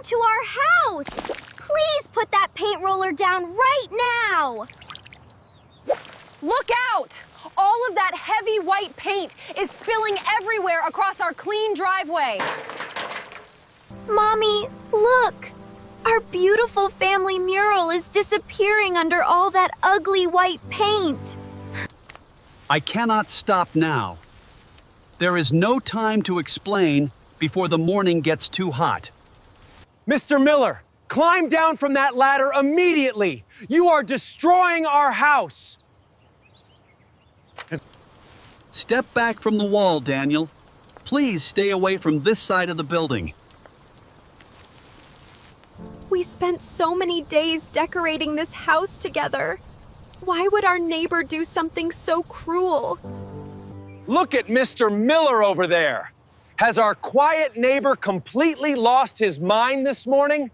to our house! Please put that paint roller down right now! Look out! All of that heavy white paint is spilling everywhere across our clean driveway. Mommy, look! Our beautiful family mural is disappearing under all that ugly white paint. I cannot stop now. There is no time to explain before the morning gets too hot. Mr. Miller, climb down from that ladder immediately. You are destroying our house. Step back from the wall, Daniel. Please stay away from this side of the building. We spent so many days decorating this house together. Why would our neighbor do something so cruel? Look at Mr. Miller over there. Has our quiet neighbor completely lost his mind this morning?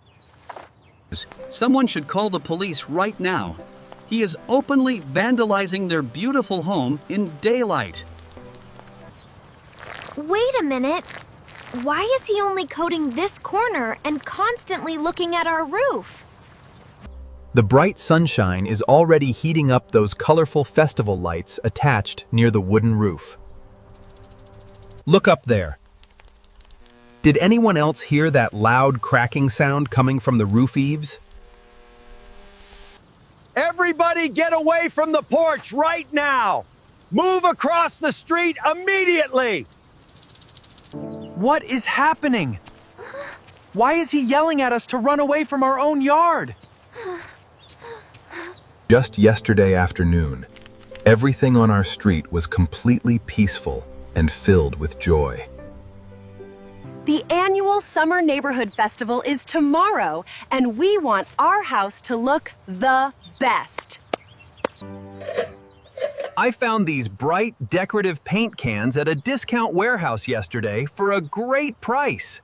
Someone should call the police right now. He is openly vandalizing their beautiful home in daylight. Wait a minute. Why is he only coating this corner and constantly looking at our roof? The bright sunshine is already heating up those colorful festival lights attached near the wooden roof. Look up there. Did anyone else hear that loud cracking sound coming from the roof eaves? Everybody get away from the porch right now! Move across the street immediately! What is happening? Why is he yelling at us to run away from our own yard? Just yesterday afternoon, everything on our street was completely peaceful and filled with joy. The annual Summer Neighborhood Festival is tomorrow, and we want our house to look the best. I found these bright, decorative paint cans at a discount warehouse yesterday for a great price.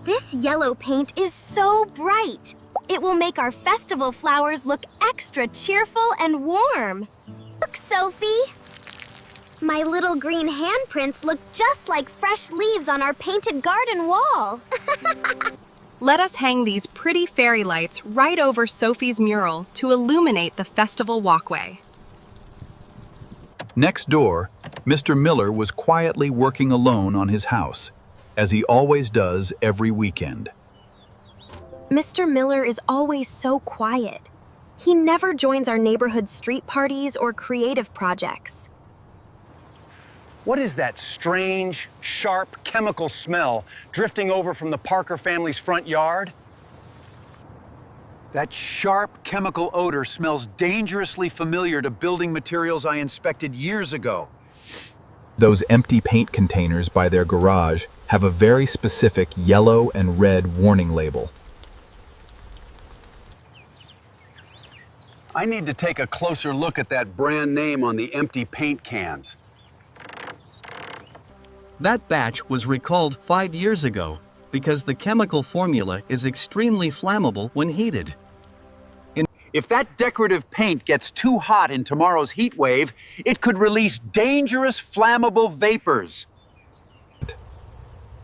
This yellow paint is so bright. It will make our festival flowers look extra cheerful and warm. Look, Sophie. My little green handprints look just like fresh leaves on our painted garden wall. Let us hang these pretty fairy lights right over Sophie's mural to illuminate the festival walkway. Next door, Mr. Miller was quietly working alone on his house, as he always does every weekend. Mr. Miller is always so quiet. He never joins our neighborhood street parties or creative projects. What is that strange, sharp chemical smell drifting over from the Parker family's front yard? That sharp chemical odor smells dangerously familiar to building materials I inspected years ago. Those empty paint containers by their garage have a very specific yellow and red warning label. I need to take a closer look at that brand name on the empty paint cans. That batch was recalled 5 years ago because the chemical formula is extremely flammable when heated. If that decorative paint gets too hot in tomorrow's heat wave, it could release dangerous flammable vapors.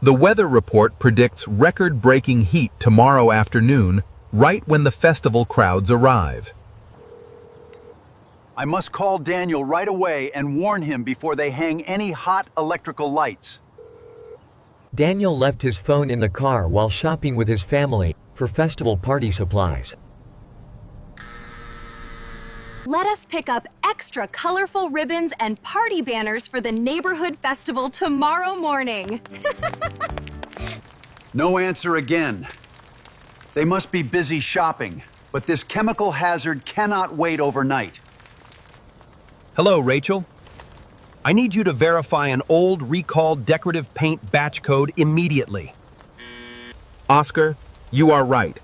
The weather report predicts record-breaking heat tomorrow afternoon, right when the festival crowds arrive. I must call Daniel right away and warn him before they hang any hot electrical lights. Daniel left his phone in the car while shopping with his family for festival party supplies. Let us pick up extra colorful ribbons and party banners for the neighborhood festival tomorrow morning. No answer again. They must be busy shopping, but this chemical hazard cannot wait overnight. Hello, Rachel. I need you to verify an old recalled decorative paint batch code immediately. Oscar, you are right.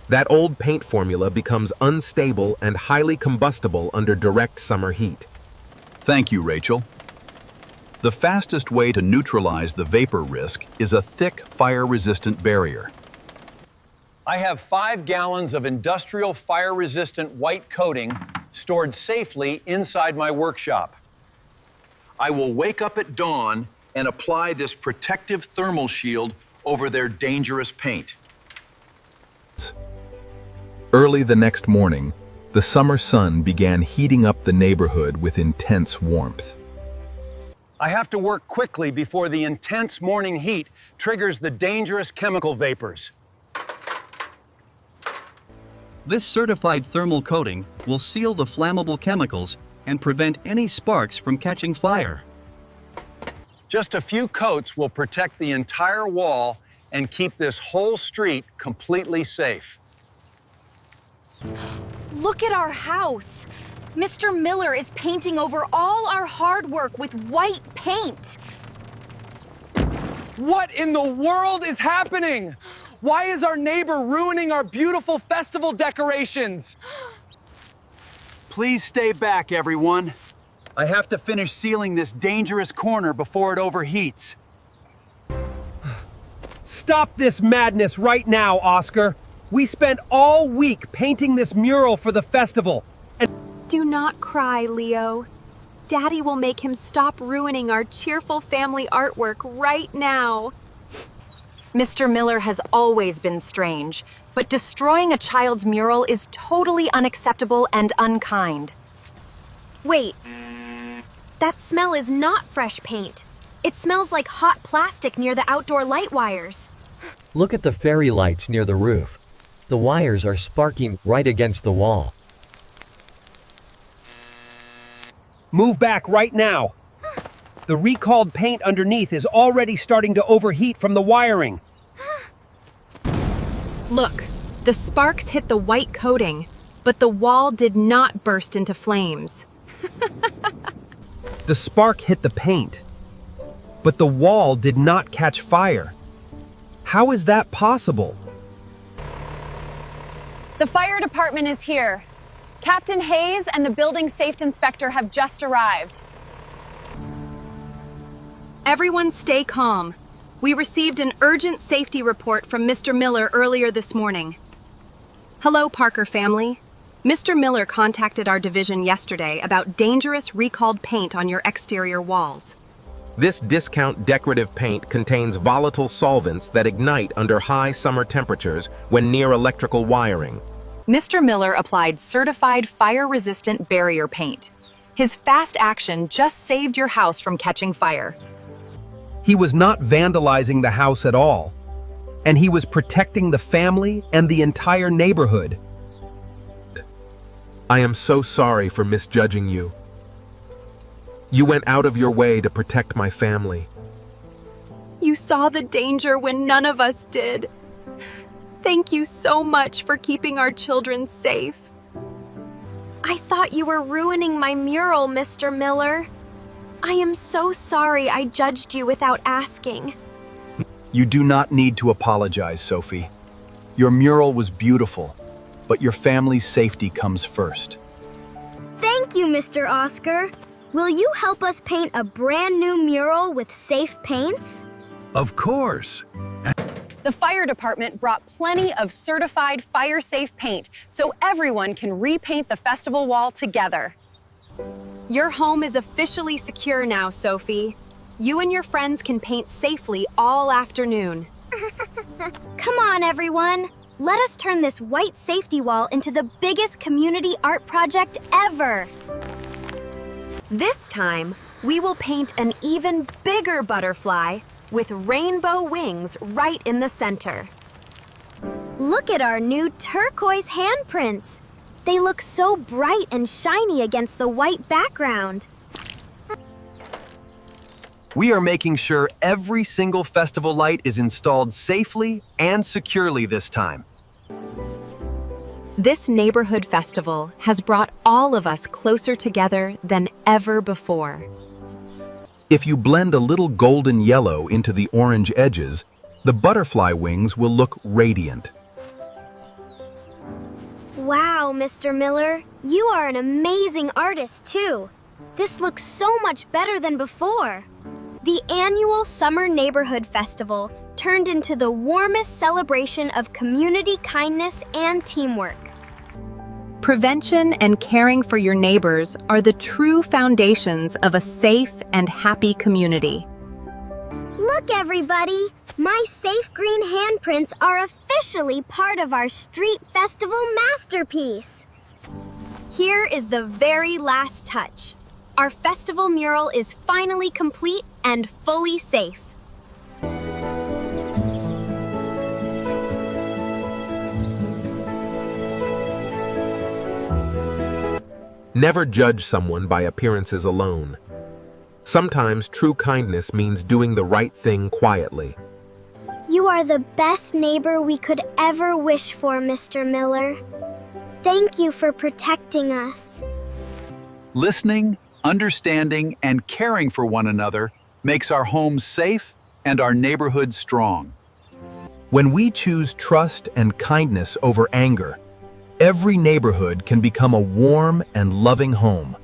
That old paint formula becomes unstable and highly combustible under direct summer heat. Thank you, Rachel. The fastest way to neutralize the vapor risk is a thick, fire-resistant barrier. I have 5 gallons of industrial fire-resistant white coating stored safely inside my workshop. I will wake up at dawn and apply this protective thermal shield over their dangerous paint. Early the next morning, the summer sun began heating up the neighborhood with intense warmth. I have to work quickly before the intense morning heat triggers the dangerous chemical vapors. This certified thermal coating will seal the flammable chemicals and prevent any sparks from catching fire. Just a few coats will protect the entire wall and keep this whole street completely safe. Look at our house. Mr. Miller is painting over all our hard work with white paint. What in the world is happening? Why is our neighbor ruining our beautiful festival decorations? Please stay back, everyone. I have to finish sealing this dangerous corner before it overheats. Stop this madness right now, Oscar. We spent all week painting this mural for the festival. Do not cry, Leo. Daddy will make him stop ruining our cheerful family artwork right now. Mr. Miller has always been strange, but destroying a child's mural is totally unacceptable and unkind. Wait, that smell is not fresh paint. It smells like hot plastic near the outdoor light wires. Look at the fairy lights near the roof. The wires are sparking right against the wall. Move back right now. The recalled paint underneath is already starting to overheat from the wiring. Look, the sparks hit the white coating, but the wall did not burst into flames. The spark hit the paint, but the wall did not catch fire. How is that possible? The fire department is here. Captain Hayes and the building safety inspector have just arrived. Everyone stay calm. We received an urgent safety report from Mr. Miller earlier this morning. Hello, Parker family. Mr. Miller contacted our division yesterday about dangerous recalled paint on your exterior walls. This discount decorative paint contains volatile solvents that ignite under high summer temperatures when near electrical wiring. Mr. Miller applied certified fire-resistant barrier paint. His fast action just saved your house from catching fire. He was not vandalizing the house at all, and he was protecting the family and the entire neighborhood. I am so sorry for misjudging you. You went out of your way to protect my family. You saw the danger when none of us did. Thank you so much for keeping our children safe. I thought you were ruining my mural, Mr. Miller. I am so sorry I judged you without asking. You do not need to apologize, Sophie. Your mural was beautiful, but your family's safety comes first. Thank you, Mr. Oscar. Will you help us paint a brand new mural with safe paints? Of course. The fire department brought plenty of certified fire-safe paint so everyone can repaint the festival wall together. Your home is officially secure now, Sophie. You and your friends can paint safely all afternoon. Come on, everyone. Let us turn this white safety wall into the biggest community art project ever. This time, we will paint an even bigger butterfly with rainbow wings right in the center. Look at our new turquoise handprints. They look so bright and shiny against the white background. We are making sure every single festival light is installed safely and securely this time. This neighborhood festival has brought all of us closer together than ever before. If you blend a little golden yellow into the orange edges, the butterfly wings will look radiant. Wow, Mr. Miller, you are an amazing artist too. This looks so much better than before. The annual Summer Neighborhood Festival turned into the warmest celebration of community kindness and teamwork. Prevention and caring for your neighbors are the true foundations of a safe and happy community. Look, everybody! My safe green handprints are officially officially part of our street festival masterpiece. Here is the very last touch. Our festival mural is finally complete and fully safe. Never judge someone by appearances alone. Sometimes true kindness means doing the right thing quietly. You are the best neighbor we could ever wish for, Mr. Miller. Thank you for protecting us. Listening, understanding, and caring for one another makes our homes safe and our neighborhoods strong. When we choose trust and kindness over anger, every neighborhood can become a warm and loving home.